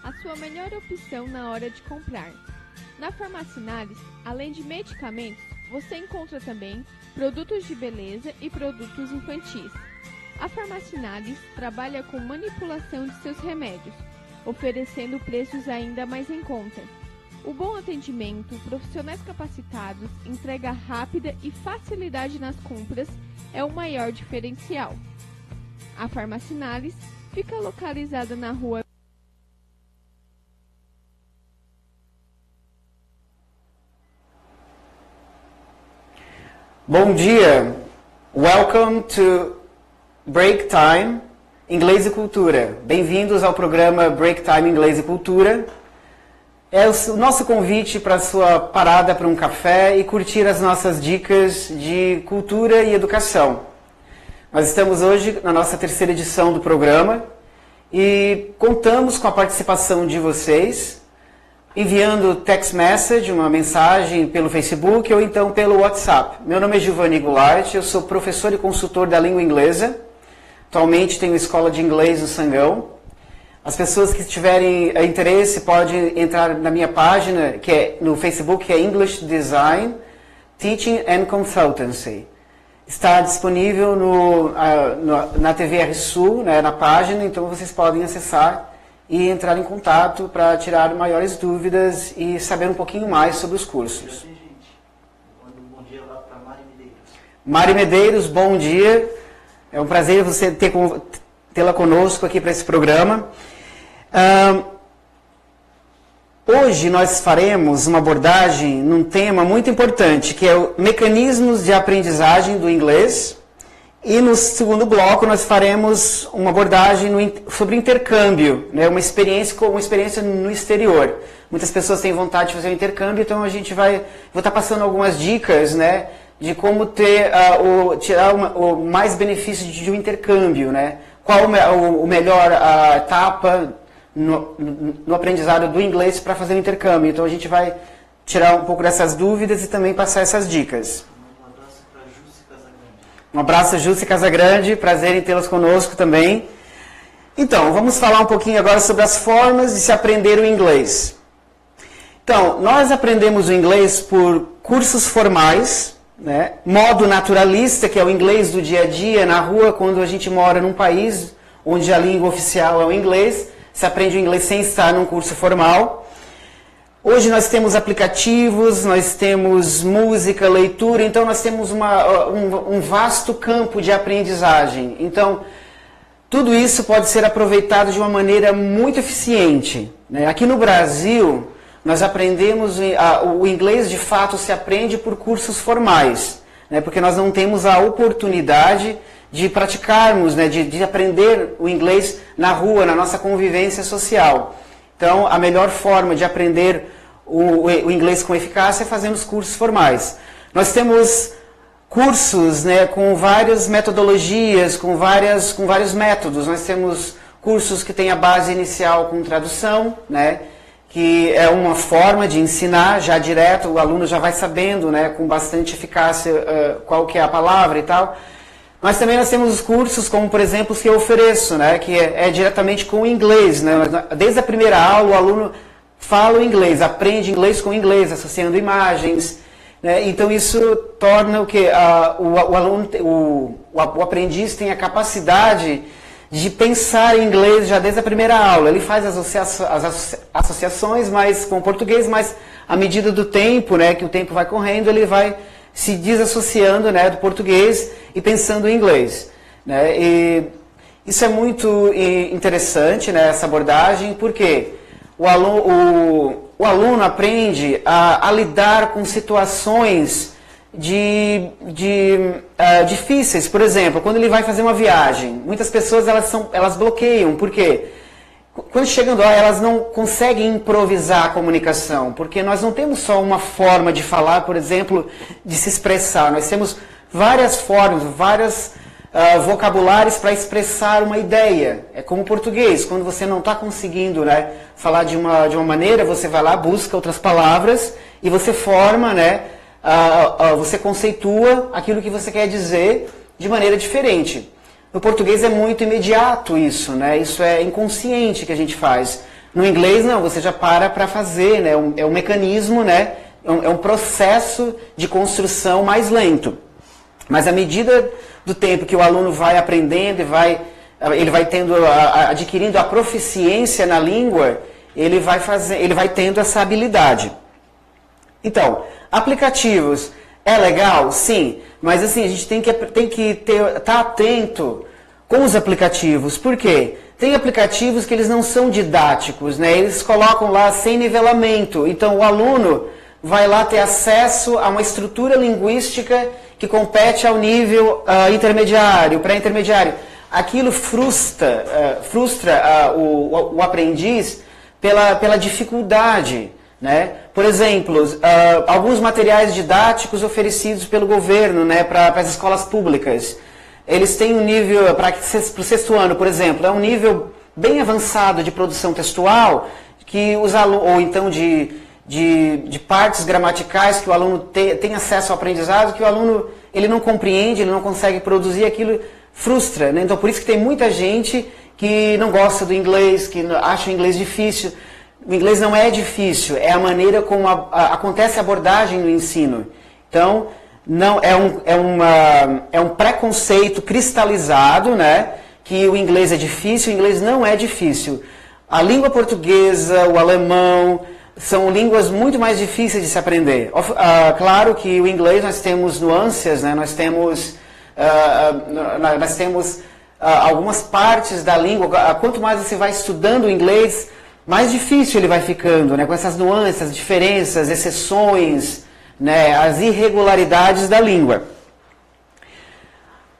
a sua melhor opção na hora de comprar. Na Farmacinales, além de medicamentos, você encontra também produtos de beleza e produtos infantis. A Farmacinales trabalha com manipulação de seus remédios, oferecendo preços ainda mais em conta. O bom atendimento, profissionais capacitados, entrega rápida e facilidade nas compras é o maior diferencial. A Farmacinales fica localizada na rua Bom dia! Welcome to Break Time Inglês e Cultura. Bem-vindos ao programa Break Time Inglês e Cultura. É o nosso convite para a sua parada para um café e curtir as nossas dicas de cultura e educação. Nós estamos hoje na nossa terceira edição do programa e contamos com a participação de vocês, enviando text message, uma mensagem pelo Facebook ou então pelo WhatsApp. Meu nome é Giovanni Goulart, eu sou professor e consultor da língua inglesa. Atualmente tenho escola de inglês no Sangão. As pessoas que tiverem interesse podem entrar na minha página, que é no Facebook, que é English Design Teaching and Consultancy. Está disponível na TV RSU, né, na página, então vocês podem acessar e entrar em contato para tirar maiores dúvidas e saber um pouquinho mais sobre os cursos. Bom dia lá para Mari Medeiros. Mari Medeiros, bom dia. É um prazer você tê-la conosco aqui para esse programa. Hoje nós faremos uma abordagem num tema muito importante, que é o mecanismos de aprendizagem do inglês. E no segundo bloco nós faremos uma abordagem sobre intercâmbio, né? uma experiência no exterior. Muitas pessoas têm vontade de fazer um intercâmbio, então a gente vou estar passando algumas dicas, né, de como tirar o mais benefício de um intercâmbio, né? Qual o melhor etapa no aprendizado do inglês para fazer o intercâmbio. Então a gente vai tirar um pouco dessas dúvidas e também passar essas dicas. Um abraço, Jússia Casagrande, prazer em tê-las conosco também. Então, vamos falar um pouquinho agora sobre as formas de se aprender o inglês. Então, nós aprendemos o inglês por cursos formais, né? Modo naturalista, que é o inglês do dia a dia, na rua, quando a gente mora num país onde a língua oficial é o inglês, se aprende o inglês sem estar num curso formal. Hoje nós temos aplicativos, nós temos música, leitura, então nós temos um vasto campo de aprendizagem. Então, tudo isso pode ser aproveitado de uma maneira muito eficiente, né? Aqui no Brasil, nós aprendemos, o inglês de fato se aprende por cursos formais, né? Porque nós não temos a oportunidade de praticarmos, né? de aprender o inglês na rua, na nossa convivência social. Então, a melhor forma de aprender o inglês com eficácia é fazendo os cursos formais. Nós temos cursos, né, com várias metodologias, com vários métodos. Nós temos cursos que têm a base inicial com tradução, né, que é uma forma de ensinar já direto, o aluno já vai sabendo, né, com bastante eficácia qual que é a palavra e tal. Mas também nós temos os cursos, como por exemplo os que eu ofereço, né, que é diretamente com o inglês, né. Desde a primeira aula o aluno fala o inglês, aprende inglês com inglês, associando imagens, né. Então isso torna o que o aprendiz tem a capacidade de pensar em inglês já desde a primeira aula. Ele faz as associações mas, com o português, mas à medida do tempo, né, que o tempo vai correndo, ele vai se desassociando, né, do português e pensando em inglês, né? E isso é muito interessante, né, essa abordagem, porque o aluno aprende a lidar com situações difíceis. Por exemplo, quando ele vai fazer uma viagem, muitas pessoas elas bloqueiam, porque quando chegam lá elas não conseguem improvisar a comunicação, porque nós não temos só uma forma de falar, por exemplo, de se expressar, nós temos várias formas, vários vocabulários para expressar uma ideia. É como o português, quando você não está conseguindo, né, falar de uma maneira, você vai lá, busca outras palavras e você forma, né, você conceitua aquilo que você quer dizer de maneira diferente. No português é muito imediato isso, né? Isso é inconsciente que a gente faz. No inglês, não, você já para fazer, né? É um mecanismo, né? É um processo de construção mais lento. Mas à medida do tempo que o aluno vai aprendendo e ele vai adquirindo a proficiência na língua, ele vai tendo essa habilidade. Então, aplicativos, é legal? Sim, mas assim, a gente tem que estar atento com os aplicativos. Por quê? Tem aplicativos que eles não são didáticos, né? Eles colocam lá sem nivelamento. Então, o aluno vai lá ter acesso a uma estrutura linguística que compete ao nível intermediário, pré-intermediário. Aquilo frustra o aprendiz pela dificuldade, né? Por exemplo, alguns materiais didáticos oferecidos pelo governo, né, para as escolas públicas. Eles têm um nível, para o sexto ano, por exemplo, é um nível bem avançado de produção textual, que os alunos, ou então de partes gramaticais que o aluno tem acesso ao aprendizado, que o aluno ele não compreende, ele não consegue produzir, aquilo frustra, né? Então por isso que tem muita gente que não gosta do inglês, que acha o inglês difícil. O inglês não é difícil, é a maneira como acontece a abordagem no ensino. Então, não é um preconceito cristalizado, né? Que o inglês é difícil, o inglês não é difícil. A língua portuguesa, o alemão, são línguas muito mais difíceis de se aprender. Claro que o inglês nós temos nuances, né? Nós temos algumas partes da língua. Quanto mais você vai estudando o inglês, mais difícil ele vai ficando, né? Com essas nuances, diferenças, exceções, né? As irregularidades da língua.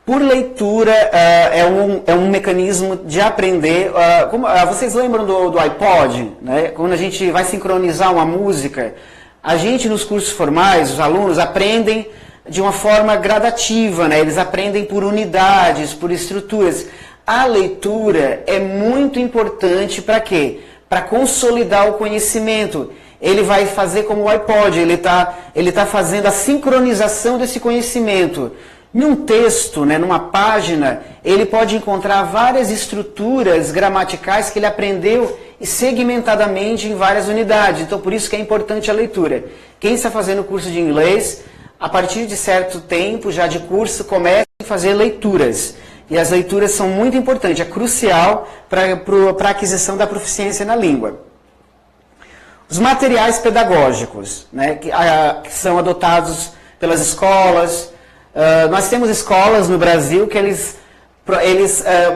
Por leitura, é um mecanismo de aprender. Vocês lembram do iPod? Né? Quando a gente vai sincronizar uma música, a gente nos cursos formais, os alunos aprendem de uma forma gradativa, né? Eles aprendem por unidades, por estruturas. A leitura é muito importante para quê? Para consolidar o conhecimento. Ele vai fazer como o iPod, ele tá fazendo a sincronização desse conhecimento. Num texto, né, numa página, ele pode encontrar várias estruturas gramaticais que ele aprendeu segmentadamente em várias unidades. Então, por isso que é importante a leitura. Quem está fazendo curso de inglês, a partir de certo tempo, já de curso, comece a fazer leituras. E as leituras são muito importantes, é crucial para a aquisição da proficiência na língua. Os materiais pedagógicos, né, que são adotados pelas escolas. Nós temos escolas no Brasil que eles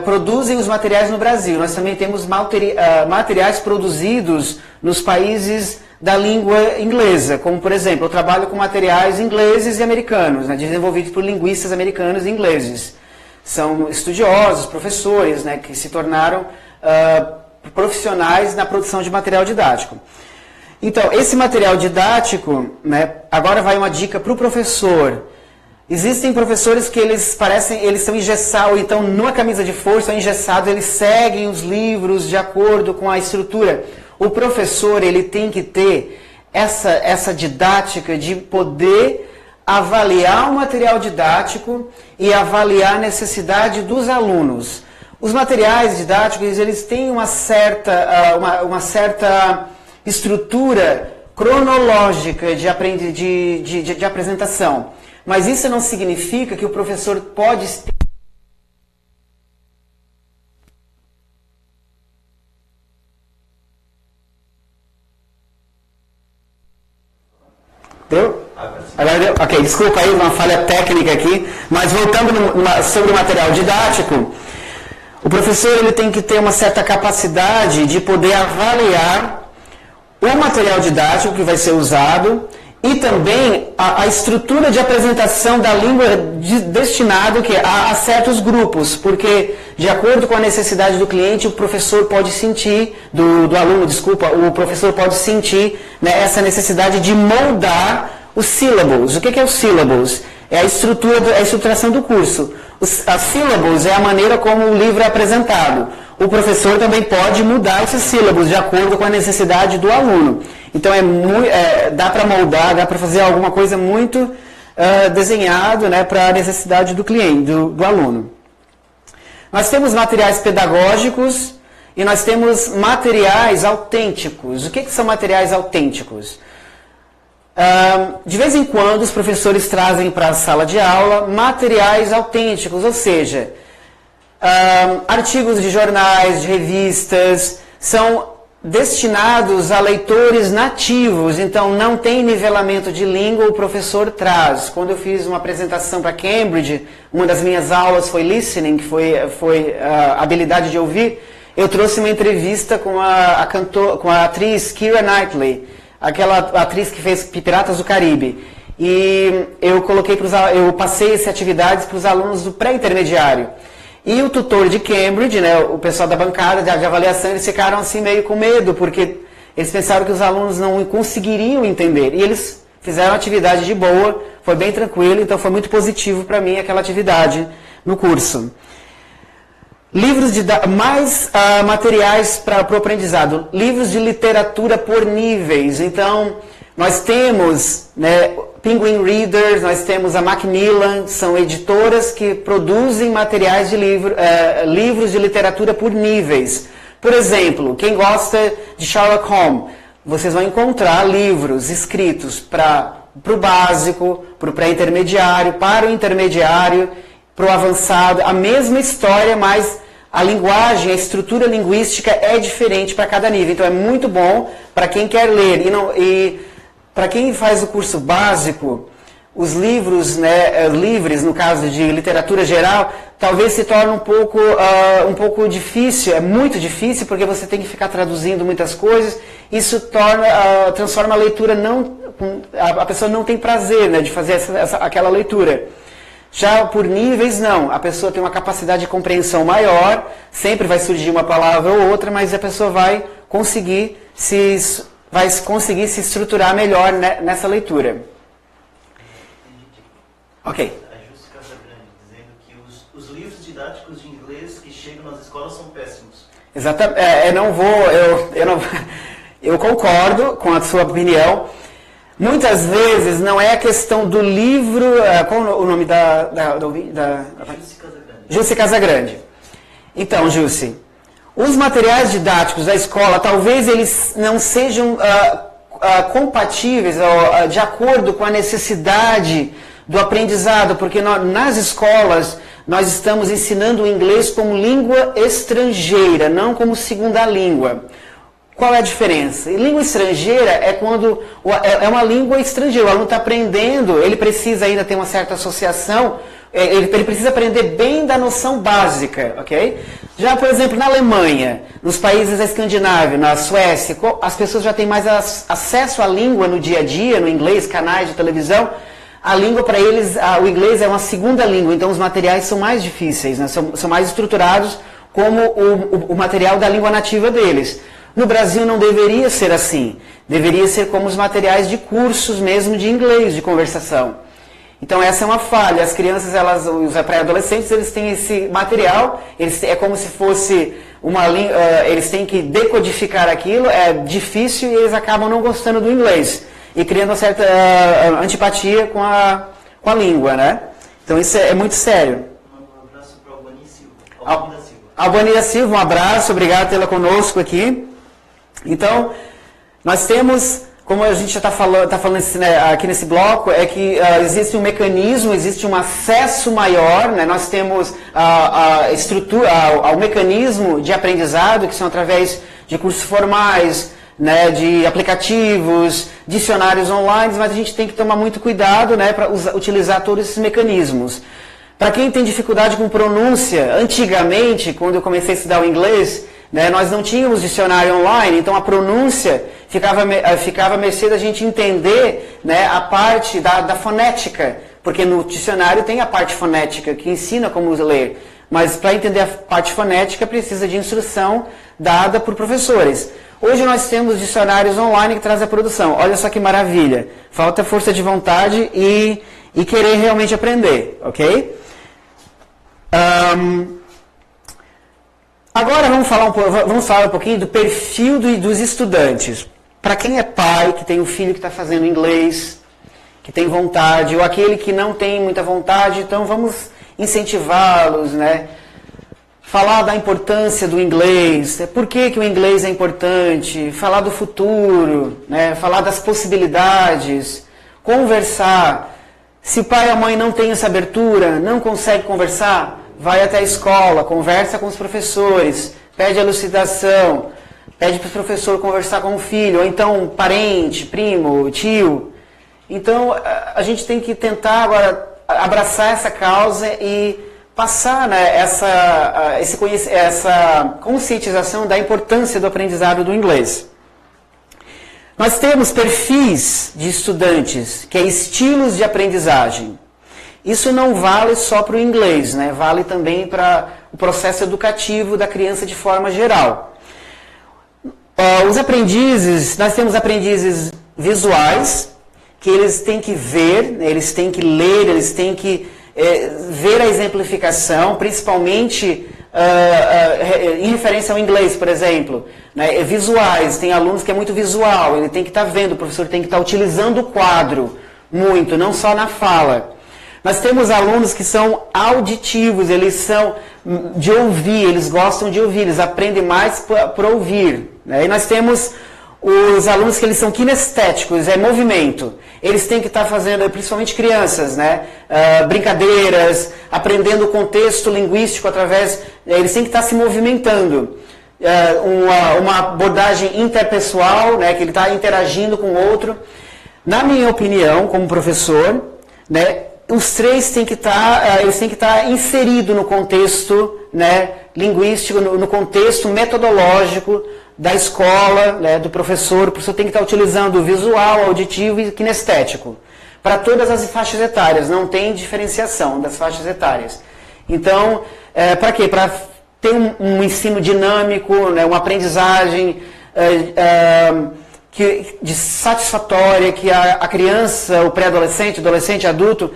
produzem os materiais no Brasil. Nós também temos materiais produzidos nos países da língua inglesa, como por exemplo, eu trabalho com materiais ingleses e americanos, né, desenvolvidos por linguistas americanos e ingleses. São estudiosos, professores, né, que se tornaram profissionais na produção de material didático. Então, esse material didático, né, agora vai uma dica para o professor. Existem professores que eles são engessados, ou então numa camisa de força, engessados, eles seguem os livros de acordo com a estrutura. O professor, ele tem que ter essa didática de poder avaliar o material didático e avaliar a necessidade dos alunos. Os materiais didáticos, eles têm uma certa estrutura cronológica de apresentação. Mas isso não significa que o professor pode... Deu? Agora deu? Ok, desculpa aí, uma falha técnica aqui. Mas voltando sobre o material didático, o professor ele tem que ter uma certa capacidade de poder avaliar o material didático que vai ser usado e também a estrutura de apresentação da língua destinado a certos grupos, porque de acordo com a necessidade do cliente, o professor pode sentir, do aluno, desculpa, o professor pode sentir, né, essa necessidade de moldar os syllables. O que é os syllables? É a estruturação do curso. As syllables é a maneira como o livro é apresentado. O professor também pode mudar esses sílabos de acordo com a necessidade do aluno. Então dá para moldar, dá para fazer alguma coisa muito desenhado, né, para a necessidade do cliente, do aluno. Nós temos materiais pedagógicos e nós temos materiais autênticos. O que são materiais autênticos? De vez em quando os professores trazem para a sala de aula materiais autênticos, ou seja, artigos de jornais, de revistas, são destinados a leitores nativos, então não tem nivelamento de língua, o professor traz. Quando eu fiz uma apresentação para Cambridge, uma das minhas aulas foi listening, que foi a habilidade de ouvir, eu trouxe uma entrevista com a atriz Keira Knightley, aquela atriz que fez Piratas do Caribe. E eu passei essas atividades para os alunos do pré-intermediário. E o tutor de Cambridge, né, o pessoal da bancada de avaliação, eles ficaram assim meio com medo, porque eles pensaram que os alunos não conseguiriam entender. E eles fizeram a atividade de boa, foi bem tranquilo, então foi muito positivo para mim aquela atividade no curso. Livros de mais materiais para o aprendizado, livros de literatura por níveis. Então, nós temos, né, Penguin Readers, nós temos a Macmillan, são editoras que produzem materiais de livros de literatura por níveis. Por exemplo, quem gosta de Sherlock Holmes, vocês vão encontrar livros escritos para o básico, para o pré-intermediário, para o intermediário, para o avançado, a mesma história, mas a linguagem, a estrutura linguística é diferente para cada nível. Então é muito bom para quem quer ler. E para quem faz o curso básico, os livros, né, livres, no caso de literatura geral, talvez se torne um pouco difícil, é muito difícil, porque você tem que ficar traduzindo muitas coisas, isso transforma a leitura, a pessoa não tem prazer, né, de fazer aquela leitura. Já por níveis, não. A pessoa tem uma capacidade de compreensão maior, sempre vai surgir uma palavra ou outra, mas a pessoa vai conseguir se estruturar melhor nessa leitura. Ok. A Jússia Casagrande dizendo que os livros didáticos de inglês que chegam nas escolas são péssimos. Exatamente. Eu concordo com a sua opinião. Muitas vezes não é a questão do livro. Qual o nome da Jússia Casagrande. Jússia Casagrande. Então, Jússia, os materiais didáticos da escola, talvez eles não sejam compatíveis de acordo com a necessidade do aprendizado, porque nas escolas nós estamos ensinando o inglês como língua estrangeira, não como segunda língua. Qual é a diferença? Língua estrangeira é quando é uma língua estrangeira, o aluno está aprendendo, ele precisa ainda ter uma certa associação, ele precisa aprender bem da noção básica, ok? Já, por exemplo, na Alemanha, nos países da Escandinávia, na Suécia, as pessoas já têm mais acesso à língua no dia a dia, no inglês, canais de televisão. A língua para eles, o inglês é uma segunda língua, então os materiais são mais difíceis, né? São mais estruturados como o material da língua nativa deles. No Brasil não deveria ser assim. Deveria ser como os materiais de cursos mesmo de inglês, de conversação. Então essa é uma falha. As crianças, os pré-adolescentes, eles têm esse material, é como se fosse eles têm que decodificar aquilo, é difícil e eles acabam não gostando do inglês. E criando uma certa antipatia com a língua, né? Então isso é muito sério. Um abraço para a Albania Silva. Albania Silva, um abraço, obrigado por tê-la conosco aqui. Então, nós temos, como a gente já está falando aqui nesse bloco, é que existe um mecanismo, existe um acesso maior, né? Nós temos a estrutura, ao mecanismo de aprendizado, que são através de cursos formais, né, de aplicativos, dicionários online, mas a gente tem que tomar muito cuidado, né, para utilizar todos esses mecanismos. Para quem tem dificuldade com pronúncia, antigamente, quando eu comecei a estudar o inglês, né, nós não tínhamos dicionário online, então a pronúncia ficava à mercê da gente entender, né, a parte da fonética, porque no dicionário tem a parte fonética que ensina como ler, mas para entender a parte fonética precisa de instrução dada por professores. Hoje nós temos dicionários online que trazem a produção. Olha só que maravilha. Falta força de vontade e querer realmente aprender, ok? Agora vamos falar um pouquinho do perfil dos estudantes. Para quem é pai, que tem um filho que está fazendo inglês, que tem vontade, ou aquele que não tem muita vontade, então vamos incentivá-los, né? falar da importância do inglês, por que o inglês é importante, falar do futuro, né? Falar das possibilidades, conversar. Se o pai ou a mãe não tem essa abertura, não consegue conversar, vai até a escola, conversa com os professores, pede elucidação, pede para o professor conversar com o filho, ou então parente, primo, tio. Então a gente tem que tentar agora abraçar essa causa e passar, né, essa conscientização da importância do aprendizado do inglês. Nós temos perfis de estudantes, que é estilos de aprendizagem. Isso não vale só para o inglês, né? Vale também para o processo educativo da criança de forma geral. Os aprendizes, nós temos aprendizes visuais, que eles têm que ver, eles têm que ler, eles têm que ver a exemplificação, principalmente em referência ao inglês, por exemplo. Né? Visuais, tem alunos que é muito visual, ele tem que estar vendo, o professor tem que estar utilizando o quadro muito, não só na fala. Nós temos alunos que são auditivos, eles são de ouvir, eles gostam de ouvir, eles aprendem mais por ouvir. Né? E nós temos os alunos que eles são kinestéticos, é movimento. Eles têm que estar fazendo, principalmente crianças, né? Brincadeiras, aprendendo o contexto linguístico através... Eles têm que estar se movimentando. Uma abordagem interpessoal, né? Que ele está interagindo com o outro. Na minha opinião, como professor, né? Os três têm que estar, eles têm que estar inseridos no contexto, né? Linguístico, no contexto metodológico da escola, né, do professor. O professor tem que estar utilizando o visual, auditivo e kinestético. Para todas as faixas etárias, não tem diferenciação das faixas etárias. Então, para quê? Para ter um ensino dinâmico, né, uma aprendizagem de satisfatória, que a criança, o pré-adolescente, adolescente, adulto,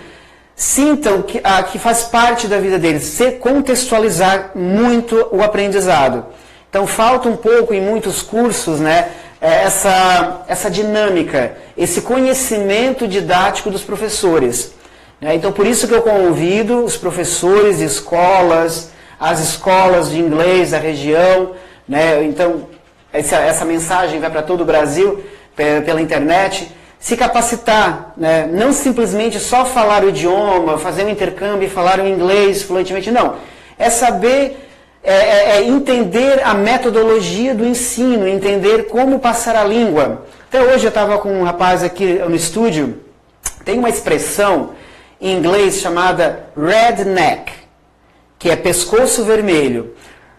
sintam que faz parte da vida deles, se contextualizar muito o aprendizado. Então falta um pouco em muitos cursos, né, essa dinâmica, esse conhecimento didático dos professores. Né? Então por isso que eu convido os professores de escolas, as escolas de inglês da região, né? Então essa mensagem vai para todo o Brasil pela internet, se capacitar, né? Não simplesmente só falar o idioma, fazer um intercâmbio e falar o inglês fluentemente, não. É saber... entender a metodologia do ensino, entender como passar a língua. Até hoje eu estava com um rapaz aqui no estúdio, tem uma expressão em inglês chamada redneck, que é pescoço vermelho.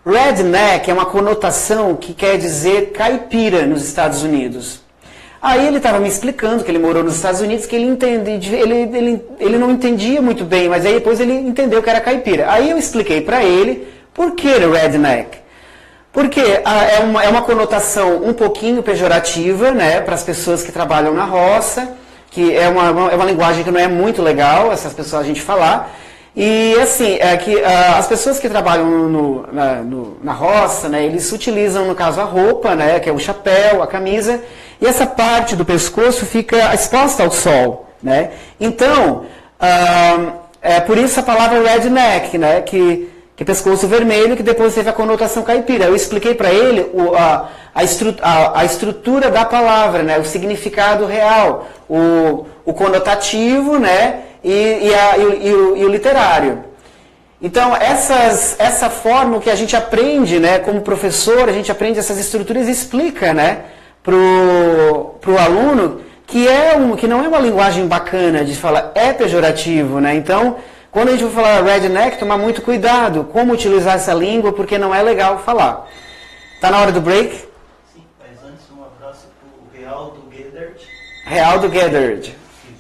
Redneck é uma conotação que quer dizer caipira nos Estados Unidos. Aí ele estava me explicando que ele morou nos Estados Unidos, que ele não entendia muito bem, mas aí depois ele entendeu que era caipira. Aí eu expliquei para ele por que redneck. Porque é uma conotação um pouquinho pejorativa, né, para as pessoas que trabalham na roça, que é uma linguagem que não é muito legal, essas pessoas a gente falar. E assim, as pessoas que trabalham na roça, né, eles utilizam, no caso, a roupa, né, que é o chapéu, a camisa, e essa parte do pescoço fica exposta ao sol. Né? Então, por isso a palavra redneck, né, que é pescoço vermelho, que depois teve a conotação caipira. Eu expliquei para ele a estrutura da palavra, né, o significado real, o conotativo, né, e o literário. Então, essa forma que a gente aprende, né, como professor, a gente aprende essas estruturas e explica, né, pro aluno que não é uma linguagem bacana de falar, é pejorativo, né? Então, quando a gente for falar redneck, tomar muito cuidado como utilizar essa língua, porque não é legal falar. Tá na hora do break? Sim, mas antes um abraço pro Realdo Gedert. Realdo Gedert.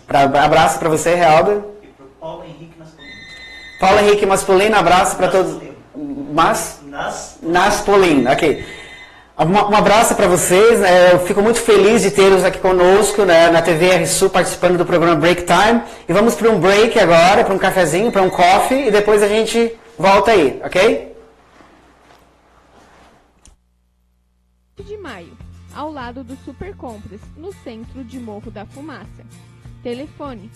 Abraço para você, Realdo. E pro Paulo Henrique Naspolino. Paulo Henrique Maspolino, abraço para todos. Naspolino, ok. Um abraço para vocês, eu fico muito feliz de tê-los aqui conosco, né, na TV RSU, participando do programa Break Time. E vamos para um break agora, para um cafezinho, para um coffee, e depois a gente volta aí, ok? De maio, ao lado do Super Compras, no centro de Morro da Fumaça. Telefone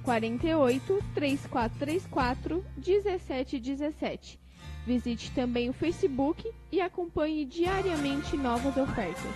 48 3434 1717. Visite também o Facebook e acompanhe diariamente novas ofertas.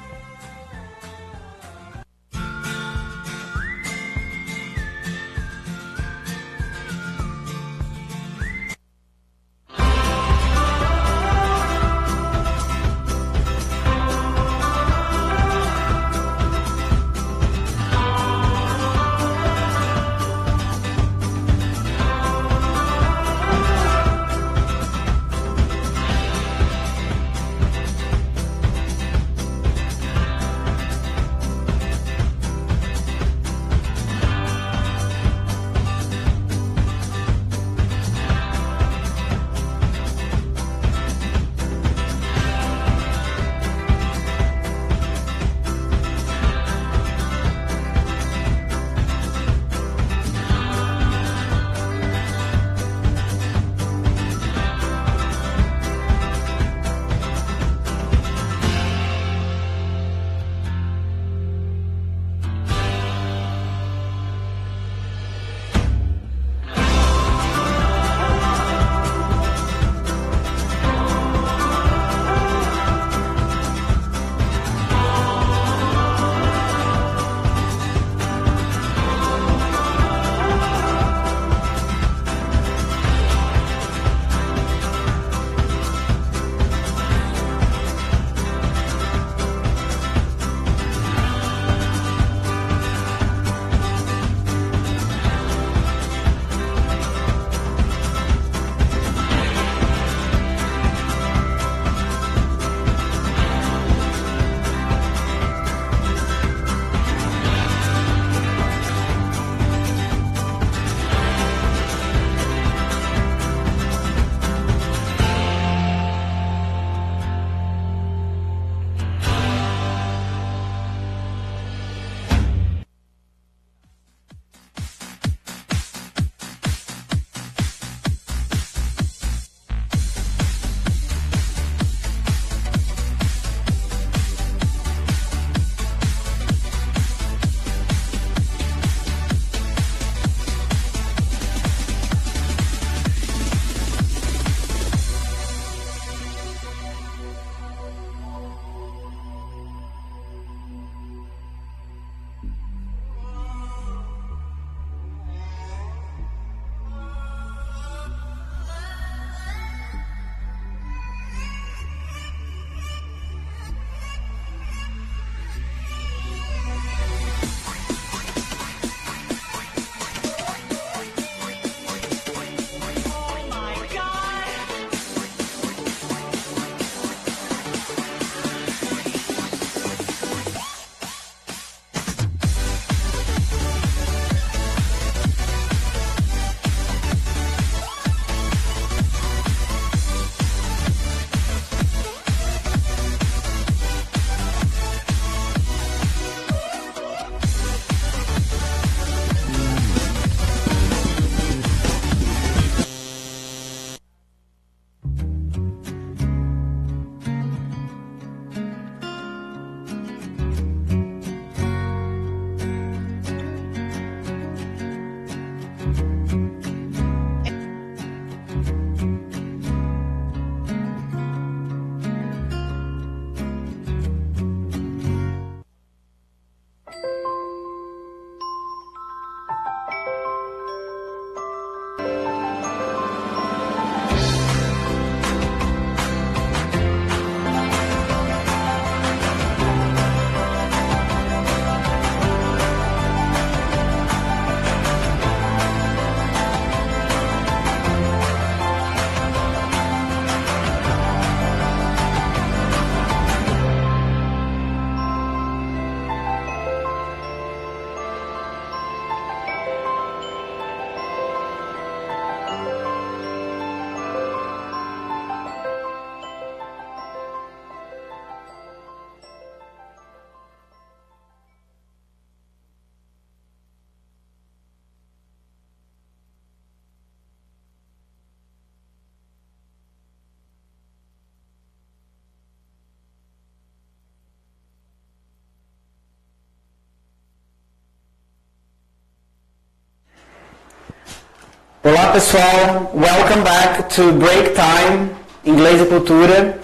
Olá pessoal, welcome back to Break Time. Inglês e Cultura.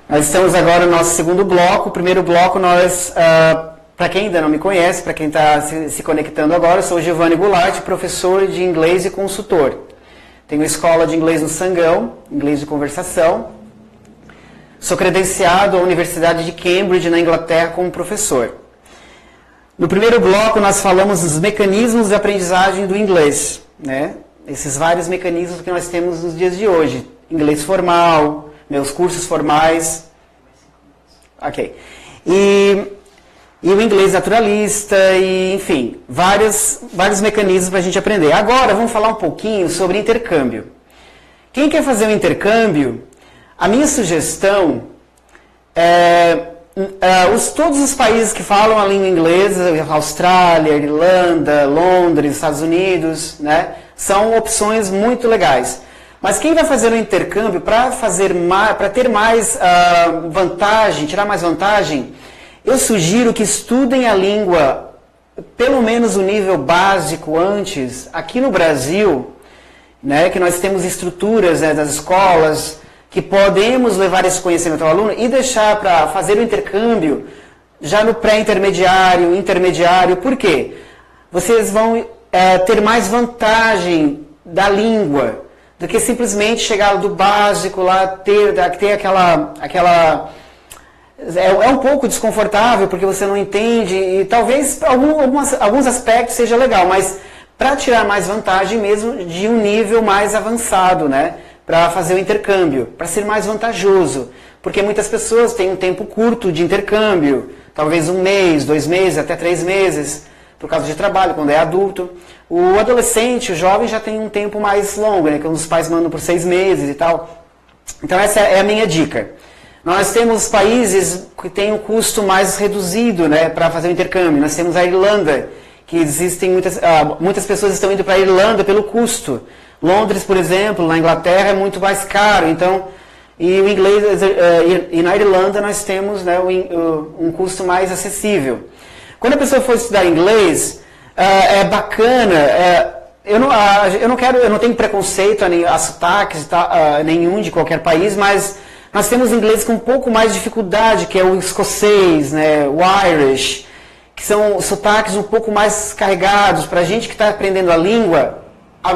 Nós estamos agora no nosso segundo bloco. O primeiro bloco, para quem ainda não me conhece, para quem está se conectando agora, eu sou o Giovanni Goulart, professor de inglês e consultor. Tenho escola de inglês no Sangão, inglês de conversação. Sou credenciado à Universidade de Cambridge, na Inglaterra, como professor. No primeiro bloco, nós falamos dos mecanismos de aprendizagem do inglês, né? Esses vários mecanismos que nós temos nos dias de hoje. Inglês formal, meus cursos formais. Ok. E o inglês naturalista, e, enfim, vários mecanismos para a gente aprender. Agora, vamos falar um pouquinho sobre intercâmbio. Quem quer fazer um intercâmbio, a minha sugestão é... todos os países que falam a língua inglesa, Austrália, Irlanda, Londres, Estados Unidos, né, são opções muito legais. Mas quem vai fazer um intercâmbio para ter mais vantagem, tirar mais vantagem, eu sugiro que estudem a língua, pelo menos o nível básico antes, aqui no Brasil, né, que nós temos estruturas, né, das escolas, que podemos levar esse conhecimento ao aluno e deixar para fazer o intercâmbio já no pré-intermediário, intermediário. Por quê? Vocês vão ter mais vantagem da língua do que simplesmente chegar do básico lá, ter aquela é um pouco desconfortável porque você não entende e talvez alguns aspectos seja legal, mas para tirar mais vantagem mesmo de um nível mais avançado, né? Para fazer o intercâmbio, para ser mais vantajoso. Porque muitas pessoas têm um tempo curto de intercâmbio, talvez 1 mês, 2 meses, até 3 meses, por causa de trabalho, quando é adulto. O adolescente, o jovem, já tem um tempo mais longo, né, que os pais mandam por 6 meses e tal. Então essa é a minha dica. Nós temos países que têm um custo mais reduzido, né, para fazer o intercâmbio. Nós temos a Irlanda, que existem muitas pessoas estão indo para a Irlanda pelo custo. Londres, por exemplo, na Inglaterra é muito mais caro, então, e o inglês, e na Irlanda nós temos, né, um custo mais acessível. Quando a pessoa for estudar inglês, é bacana, eu não tenho preconceito a sotaques nenhum de qualquer país, mas nós temos inglês com um pouco mais de dificuldade, que é o escocês, né, o Irish, que são sotaques um pouco mais carregados. Para a gente que está aprendendo a língua,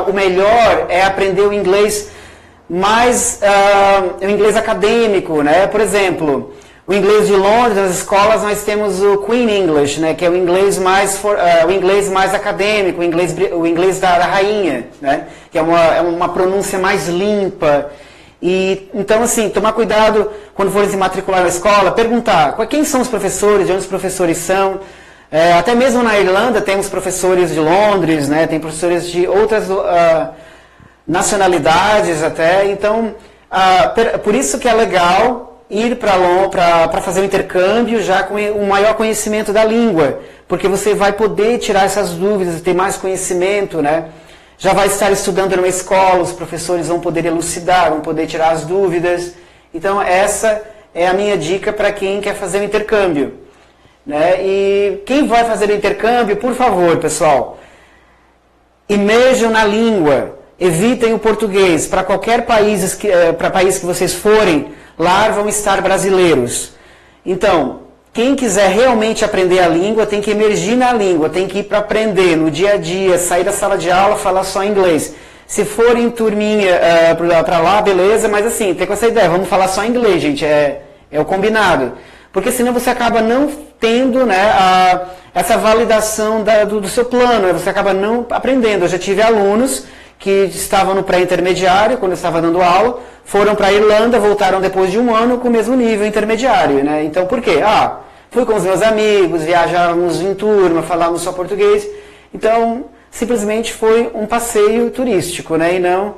o melhor é aprender o inglês o inglês acadêmico, né? Por exemplo, o inglês de Londres, nas escolas nós temos o Queen English, né? Que é o inglês mais acadêmico, o inglês da rainha, né? Que é uma pronúncia mais limpa. E então, assim, tomar cuidado quando forem se matricular na escola, perguntar quem são os professores, de onde os professores são. Até mesmo na Irlanda temos professores de Londres, né, tem professores de outras nacionalidades até, então por isso que é legal ir para fazer o intercâmbio já com um maior conhecimento da língua, porque você vai poder tirar essas dúvidas, ter mais conhecimento, né? Já vai estar estudando numa escola, os professores vão poder elucidar, vão poder tirar as dúvidas. Então essa é a minha dica para quem quer fazer o intercâmbio. Né? E quem vai fazer o intercâmbio, por favor, pessoal, imerjam na língua, evitem o português. Para qualquer país que vocês forem, lá vão estar brasileiros. Então, quem quiser realmente aprender a língua, tem que emergir na língua, tem que ir para aprender no dia a dia, sair da sala de aula, falar só inglês. Se for em turminha para lá, beleza, mas assim, tem com essa ideia, vamos falar só inglês, gente, é o combinado. Porque senão você acaba não tendo, né, essa validação do seu plano, você acaba não aprendendo. Eu já tive alunos que estavam no pré-intermediário, quando eu estava dando aula, foram para a Irlanda, voltaram depois de 1 ano com o mesmo nível intermediário. Né? Então por quê? Fui com os meus amigos, viajávamos em turma, falávamos só português. Então simplesmente foi um passeio turístico, né, e não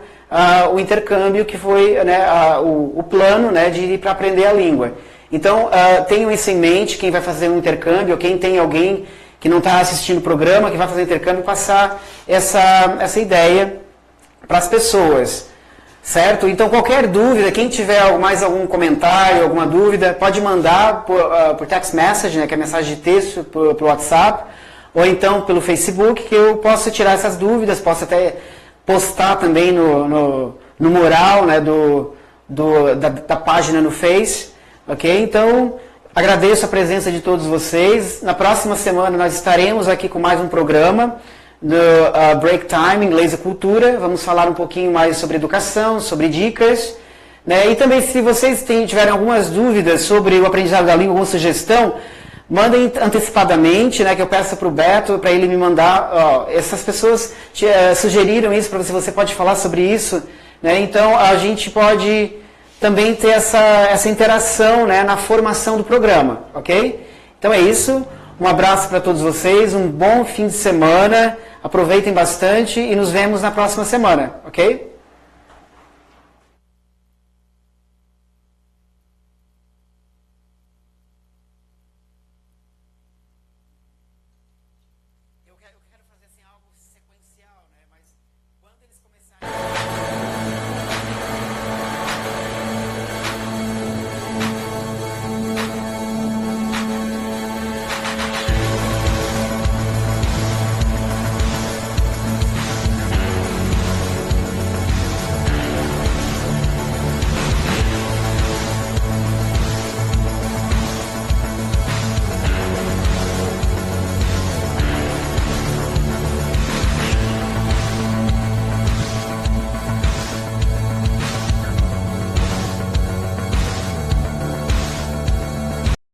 o intercâmbio que foi, né, o plano, né, de ir para aprender a língua. Então, tenham isso em mente, quem vai fazer um intercâmbio, ou quem tem alguém que não está assistindo o programa, que vai fazer um intercâmbio, passar essa ideia para as pessoas, certo? Então, qualquer dúvida, quem tiver mais algum comentário, alguma dúvida, pode mandar por text message, né, que é mensagem de texto, por WhatsApp, ou então pelo Facebook, que eu posso tirar essas dúvidas, posso até postar também no mural, né, da página no Face, ok? Então, agradeço a presença de todos vocês. Na próxima semana nós estaremos aqui com mais um programa do Break Time, Inglês e Cultura. Vamos falar um pouquinho mais sobre educação, sobre dicas, né? E também, se vocês tiverem algumas dúvidas sobre o aprendizado da língua, alguma sugestão, mandem antecipadamente, né, que eu peço para o Beto, para ele me mandar. Essas pessoas sugeriram isso para você, você pode falar sobre isso, né? Então a gente pode também ter essa interação, né, na formação do programa, ok? Então é isso, um abraço para todos vocês, um bom fim de semana, aproveitem bastante e nos vemos na próxima semana, ok?